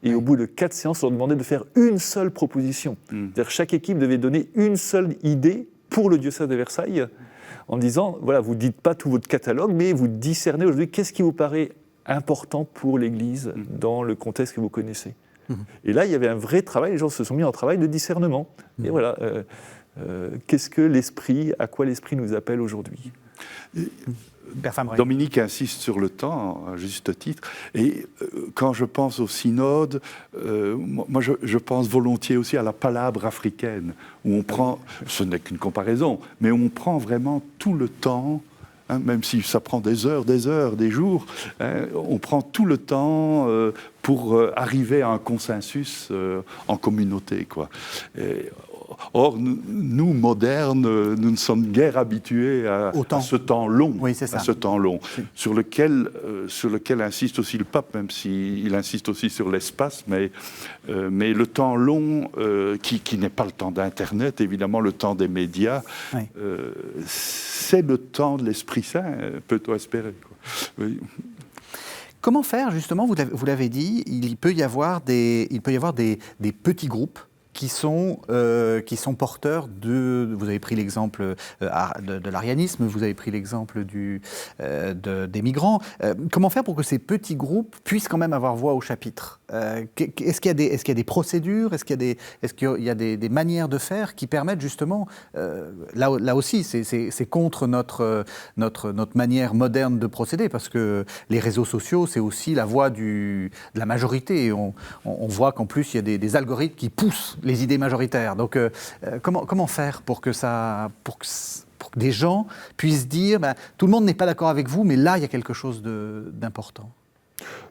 Et au bout de 4 séances, on leur demandait de faire une seule proposition. C'est-à-dire chaque équipe devait donner une seule idée pour le diocèse de Versailles, en disant, vous ne dites pas tout votre catalogue, mais vous discernez aujourd'hui qu'est-ce qui vous paraît important pour l'Église dans le contexte que vous connaissez. Et là, il y avait un vrai travail, les gens se sont mis en travail de discernement. Et voilà, qu'est-ce que l'Esprit, à quoi l'Esprit nous appelle aujourd'hui ? Dominique insiste sur le temps, à juste titre. Et quand je pense au synode, moi je pense volontiers aussi à la palabre africaine, où on prend, ce n'est qu'une comparaison, mais on prend vraiment tout le temps, même si ça prend des heures, des jours, on prend tout le temps pour arriver à un consensus en communauté, quoi. Or, nous, modernes, nous ne sommes guère habitués à ce temps long, oui, c'est ça. à ce temps long, sur lequel insiste aussi le pape, même s'il insiste aussi sur l'espace, mais le temps long, qui n'est pas le temps d'Internet, évidemment, le temps des médias, oui. C'est le temps de l'Esprit Saint, peut-on espérer, quoi. Oui. Comment faire, justement, vous l'avez dit, il peut y avoir des petits groupes qui sont porteurs de... Vous avez pris l'exemple de l'arianisme, vous avez pris l'exemple des migrants. Comment faire pour que ces petits groupes puissent quand même avoir voix au chapitre ? Est-ce qu'il y a des procédures ? Est-ce qu'il y a des manières de faire qui permettent justement... là aussi, c'est contre notre manière moderne de procéder, parce que les réseaux sociaux, c'est aussi la voix de la majorité. On voit qu'en plus, il y a des algorithmes qui poussent les idées majoritaires. Donc, comment faire pour que des gens puissent dire tout le monde n'est pas d'accord avec vous, mais là, il y a quelque chose d'important.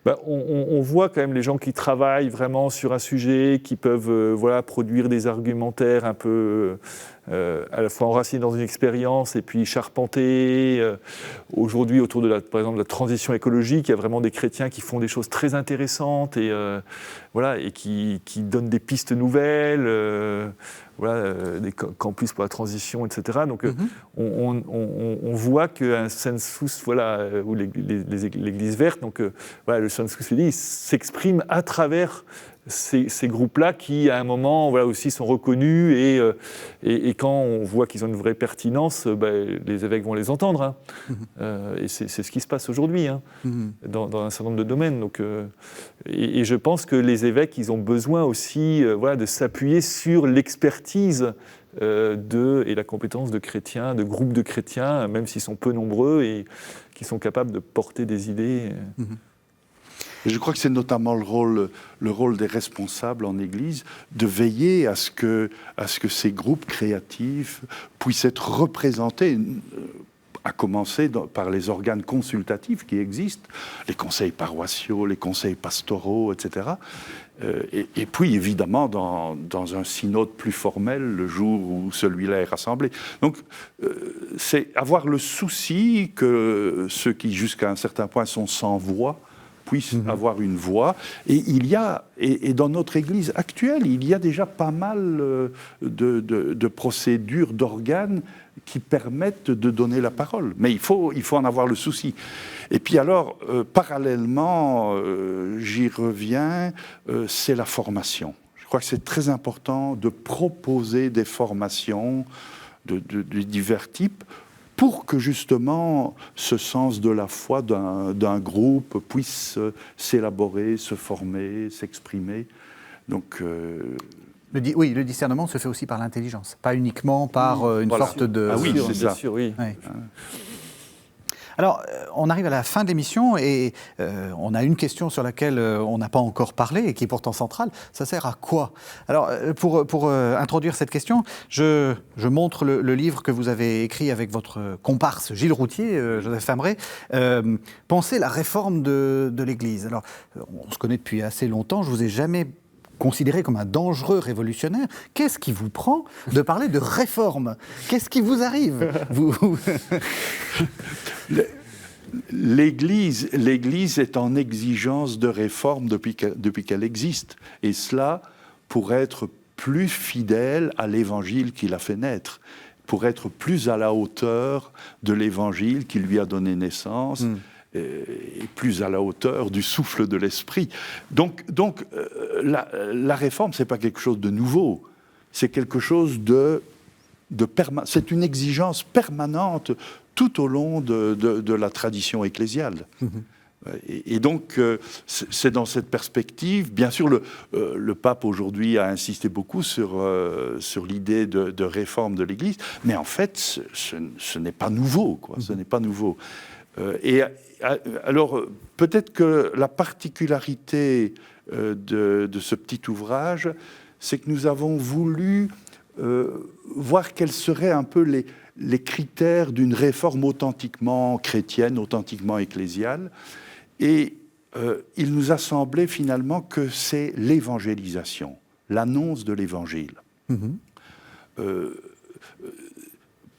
On voit quand même les gens qui travaillent vraiment sur un sujet, qui peuvent produire des argumentaires un peu à la fois enracinés dans une expérience et puis charpentés. Aujourd'hui, autour par exemple de la transition écologique, il y a vraiment des chrétiens qui font des choses très intéressantes et qui donnent des pistes nouvelles. Des campus pour la transition, etc. Donc, on voit qu'un census, ou l'Église verte, donc le census s'exprime à travers ces groupes-là qui, à un moment, aussi sont reconnus et quand on voit qu'ils ont une vraie pertinence, les évêques vont les entendre. Et c'est ce qui se passe aujourd'hui dans un certain nombre de domaines. Donc, et je pense que les évêques, ils ont besoin aussi de s'appuyer sur l'expertise et la compétence de chrétiens, de groupes de chrétiens, même s'ils sont peu nombreux et qui sont capables de porter des idées. Je crois que c'est notamment le rôle des responsables en Église de veiller à ce que ces groupes créatifs puissent être représentés, à commencer par les organes consultatifs qui existent, les conseils paroissiaux, les conseils pastoraux, etc. Et puis, évidemment, dans un synode plus formel, le jour où celui-là est rassemblé. Donc, c'est avoir le souci que ceux qui, jusqu'à un certain point, sont sans voix, puissent avoir une voix. Et dans notre Église actuelle, il y a déjà pas mal de procédures, d'organes qui permettent de donner la parole. Mais il faut en avoir le souci. Et puis alors, parallèlement, j'y reviens, c'est la formation. Je crois que c'est très important de proposer des formations de divers types pour que justement ce sens de la foi d'un groupe puisse s'élaborer, se former, s'exprimer. Donc, le discernement se fait aussi par l'intelligence, pas uniquement par une sorte de... Ah oui, c'est ça. Bien sûr, oui. Ouais. Alors, on arrive à la fin de l'émission et on a une question sur laquelle on n'a pas encore parlé et qui est pourtant centrale. Ça sert à quoi ? Alors, pour introduire cette question, je montre le livre que vous avez écrit avec votre comparse Gilles Routier, Joseph Fameret, « Penser la réforme de l'Église ». Alors, on se connaît depuis assez longtemps, je ne vous ai jamais considéré comme un dangereux révolutionnaire. Qu'est-ce qui vous prend de parler de réforme ? Qu'est-ce qui vous arrive ? L'Église est en exigence de réforme depuis qu'elle existe. Et cela pour être plus fidèle à l'Évangile qui l'a fait naître, pour être plus à la hauteur de l'Évangile qui lui a donné naissance, et plus à la hauteur du souffle de l'Esprit. Donc la réforme, ce n'est pas quelque chose de nouveau, c'est quelque chose c'est une exigence permanente tout au long de la tradition ecclésiale. Et donc, c'est dans cette perspective, bien sûr, le pape aujourd'hui a insisté beaucoup sur l'idée de réforme de l'Église, mais en fait, ce n'est pas nouveau, quoi. Ce n'est pas nouveau. Alors, peut-être que la particularité de ce petit ouvrage, c'est que nous avons voulu voir quels seraient un peu les critères d'une réforme authentiquement chrétienne, authentiquement ecclésiale. Et il nous a semblé finalement que c'est l'évangélisation, l'annonce de l'Évangile.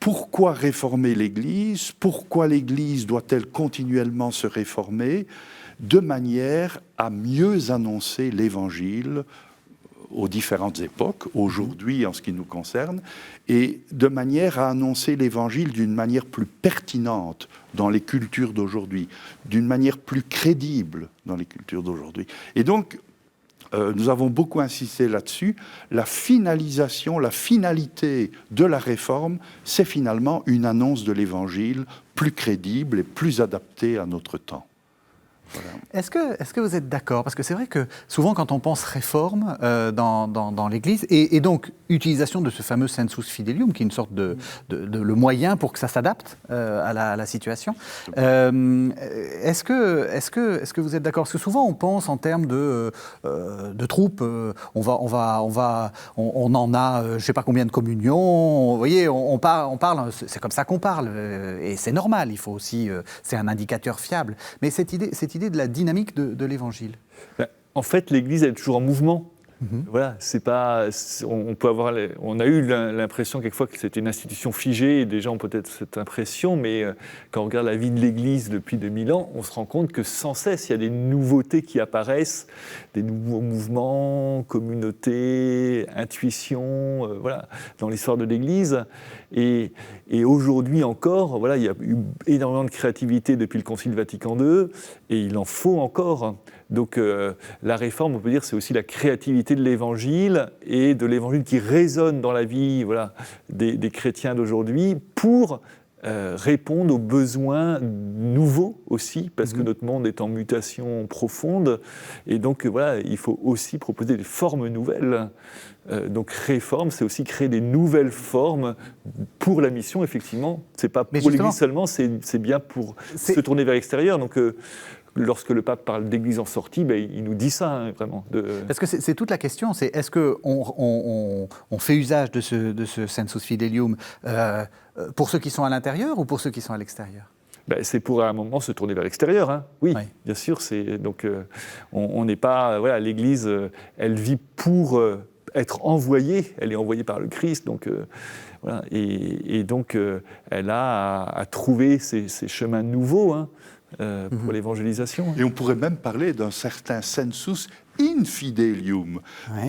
pourquoi réformer l'Église? Pourquoi l'Église doit-elle continuellement se réformer? De manière à mieux annoncer l'Évangile aux différentes époques, aujourd'hui en ce qui nous concerne, et de manière à annoncer l'Évangile d'une manière plus pertinente dans les cultures d'aujourd'hui, d'une manière plus crédible dans les cultures d'aujourd'hui. Et donc, nous avons beaucoup insisté là-dessus. La finalisation, la finalité de la réforme, c'est finalement une annonce de l'Évangile plus crédible et plus adaptée à notre temps. Voilà. Est-ce que vous êtes d'accord? Parce que c'est vrai que souvent quand on pense réforme dans l'Église, et donc utilisation de ce fameux sensus fidelium, qui est une sorte de le moyen pour que ça s'adapte à la situation, est-ce que vous êtes d'accord? Parce que souvent on pense en termes de troupes, on en a je ne sais pas combien de communions, vous voyez, on parle, c'est comme ça qu'on parle, et c'est normal, il faut aussi, c'est un indicateur fiable. Mais cette idée de la dynamique de l'Évangile. En fait, l'Église est toujours en mouvement. Voilà, on a eu l'impression quelquefois que c'était une institution figée, et des gens ont peut-être cette impression, mais quand on regarde la vie de l'Église depuis 2000 ans, on se rend compte que sans cesse, il y a des nouveautés qui apparaissent, des nouveaux mouvements, communautés, intuitions, voilà, dans l'histoire de l'Église. Et aujourd'hui encore, voilà, il y a eu énormément de créativité depuis le Concile Vatican II, et il en faut encore. Donc la réforme, on peut dire, c'est aussi la créativité de l'Évangile, et de l'Évangile qui résonne dans la vie, voilà, des chrétiens d'aujourd'hui, pour répondre aux besoins nouveaux aussi, parce que notre monde est en mutation profonde, et donc voilà, il faut aussi proposer des formes nouvelles. Donc réforme, c'est aussi créer des nouvelles formes pour la mission, effectivement. C'est pas pour l'Église seulement, c'est bien pour se tourner vers l'extérieur. Donc lorsque le pape parle d'église en sortie, il nous dit ça, hein, vraiment. Parce que c'est toute la question, c'est est-ce qu'on fait usage de ce sensus fidelium pour ceux qui sont à l'intérieur ou pour ceux qui sont à l'extérieur? C'est pour à un moment se tourner vers l'extérieur, hein. Oui, bien sûr. Donc on n'est pas... Voilà, l'Église, elle vit pour être envoyée, elle est envoyée par le Christ, donc... Voilà, et donc elle a à trouver ces chemins nouveaux, hein, pour l'évangélisation. Et on pourrait même parler d'un certain sensus infidelium,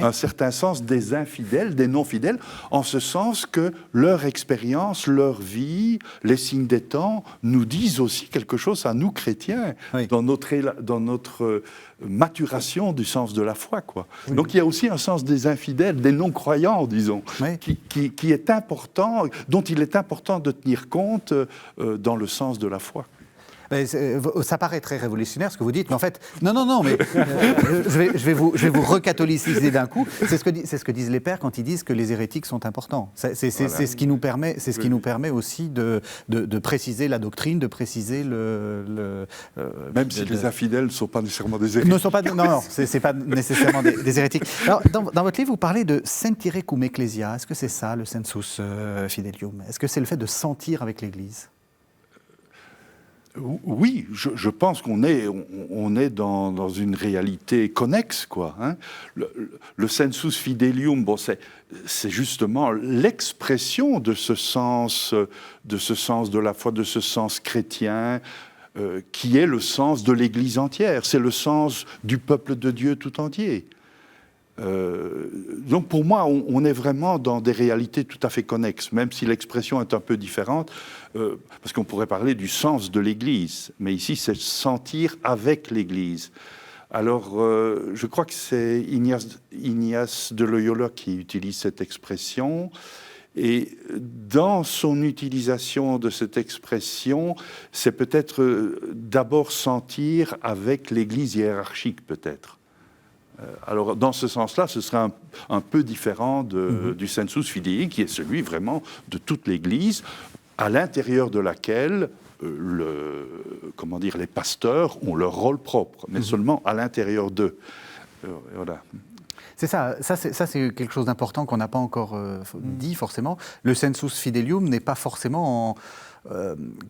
un certain sens des infidèles, des non-fidèles, en ce sens que leur expérience, leur vie, les signes des temps nous disent aussi quelque chose à nous chrétiens, dans notre maturation du sens de la foi, quoi. Donc il y a aussi un sens des infidèles, des non-croyants, disons, qui est important, dont il est important de tenir compte dans le sens de la foi. Ça paraît très révolutionnaire ce que vous dites, mais en fait, non, mais je vais vous recatholiciser d'un coup. C'est ce que disent les pères quand ils disent que les hérétiques sont importants. C'est ce qui nous permet aussi de préciser la doctrine, de préciser même si les infidèles ne sont pas nécessairement des hérétiques. Non, c'est pas nécessairement des hérétiques. Alors, dans votre livre, vous parlez de sentire cum ecclesia. Est-ce que c'est ça le sensus fidelium? Est-ce que c'est le fait de sentir avec l'Église? Oui, je pense qu'on est dans une réalité connexe, quoi. Hein. Le sensus fidelium, c'est justement l'expression de ce sens de la foi, de ce sens chrétien, qui est le sens de l'Église entière. C'est le sens du peuple de Dieu tout entier. Donc pour moi, on est vraiment dans des réalités tout à fait connexes, même si l'expression est un peu différente, parce qu'on pourrait parler du sens de l'Église, mais ici c'est sentir avec l'Église. Alors je crois que c'est Ignace de Loyola qui utilise cette expression, et dans son utilisation de cette expression, c'est peut-être d'abord sentir avec l'Église hiérarchique, peut-être. Alors, dans ce sens-là, ce serait un peu différent du sensus fidei, qui est celui vraiment de toute l'Église, à l'intérieur de laquelle les pasteurs ont leur rôle propre, mais seulement à l'intérieur d'eux. Voilà. C'est ça c'est quelque chose d'important qu'on n'a pas encore dit forcément. Le sensus fidelium n'est pas forcément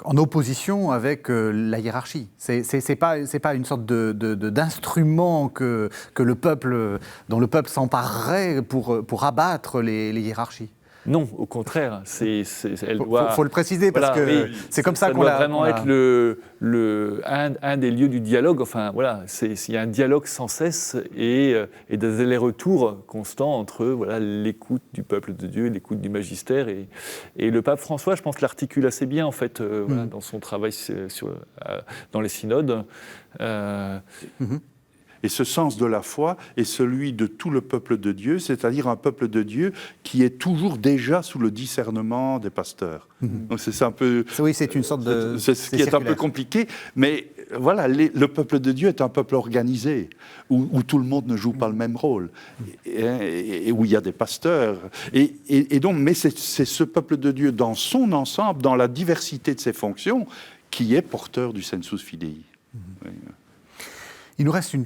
en opposition avec la hiérarchie. C'est pas une sorte d'instrument dont le peuple s'emparerait pour abattre les hiérarchies. Non, au contraire, elle doit... Faut le préciser parce Voilà, que oui, c'est comme ça qu'on doit l'a... vraiment être un des lieux du dialogue. Enfin, voilà, il y a un dialogue sans cesse et des allers-retours constants entre l'écoute du peuple de Dieu, l'écoute du magistère. Et le pape François, je pense, l'articule assez bien, en fait, dans son travail dans les synodes. Et ce sens de la foi est celui de tout le peuple de Dieu, c'est-à-dire un peuple de Dieu qui est toujours déjà sous le discernement des pasteurs. Donc c'est un peu... Oui, c'est une sorte de... C'est ce qui est un peu compliqué, mais voilà, le peuple de Dieu est un peuple organisé, où tout le monde ne joue pas le même rôle, et où il y a des pasteurs. Et donc, mais c'est ce peuple de Dieu dans son ensemble, dans la diversité de ses fonctions, qui est porteur du sensus fidei. Oui. Il nous reste une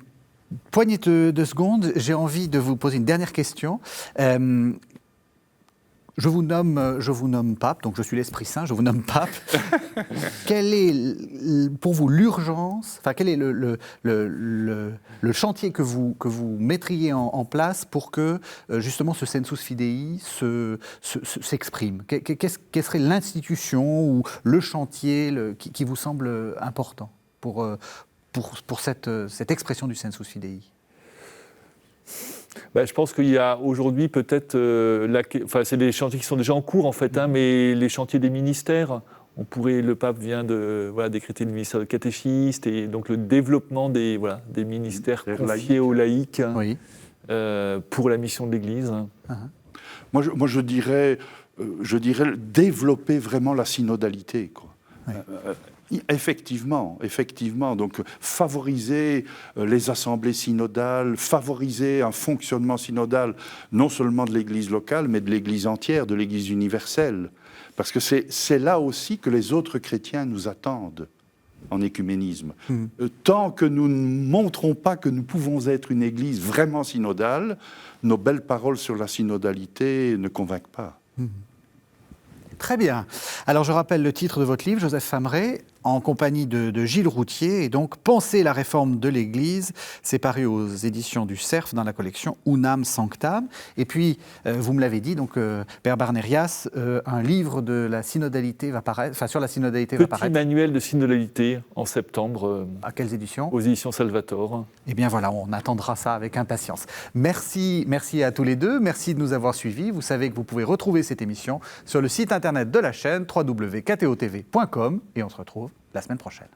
poignée de secondes. J'ai envie de vous poser une dernière question. Je vous nomme pape, donc je suis l'Esprit Saint, je vous nomme pape. Quelle est pour vous l'urgence, enfin quel est le chantier que vous mettriez en place pour que justement ce sensus fidei s'exprime? Quelle serait l'institution ou le chantier qui vous semble important pour cette expression du sensus fidei? Je pense qu'il y a aujourd'hui peut-être, c'est des chantiers qui sont déjà en cours en fait, mais les chantiers des ministères, le pape vient de décréter le ministère de catéchistes et donc le développement des ministères confiés aux laïcs pour la mission de l'Église. Moi je dirais développer vraiment la synodalité, quoi. Effectivement. Donc, favoriser les assemblées synodales, favoriser un fonctionnement synodal, non seulement de l'Église locale, mais de l'Église entière, de l'Église universelle. Parce que c'est là aussi que les autres chrétiens nous attendent en écuménisme. Tant que nous ne montrons pas que nous pouvons être une Église vraiment synodale, nos belles paroles sur la synodalité ne convainquent pas. Très bien. Alors, je rappelle le titre de votre livre, Joseph Fameret, en compagnie de Gilles Routier, et donc « Penser la réforme de l'Église », c'est paru aux éditions du Cerf dans la collection Unam Sanctam. Et puis, vous me l'avez dit, donc Père Barnérias, un livre de la synodalité va paraître, enfin sur la synodalité va paraître. Petit manuel de synodalité en septembre. À quelles éditions? Aux éditions Salvator. Eh bien voilà, on attendra ça avec impatience. Merci à tous les deux, merci de nous avoir suivis. Vous savez que vous pouvez retrouver cette émission sur le site internet de la chaîne www.ktotv.com et on se retrouve la semaine prochaine.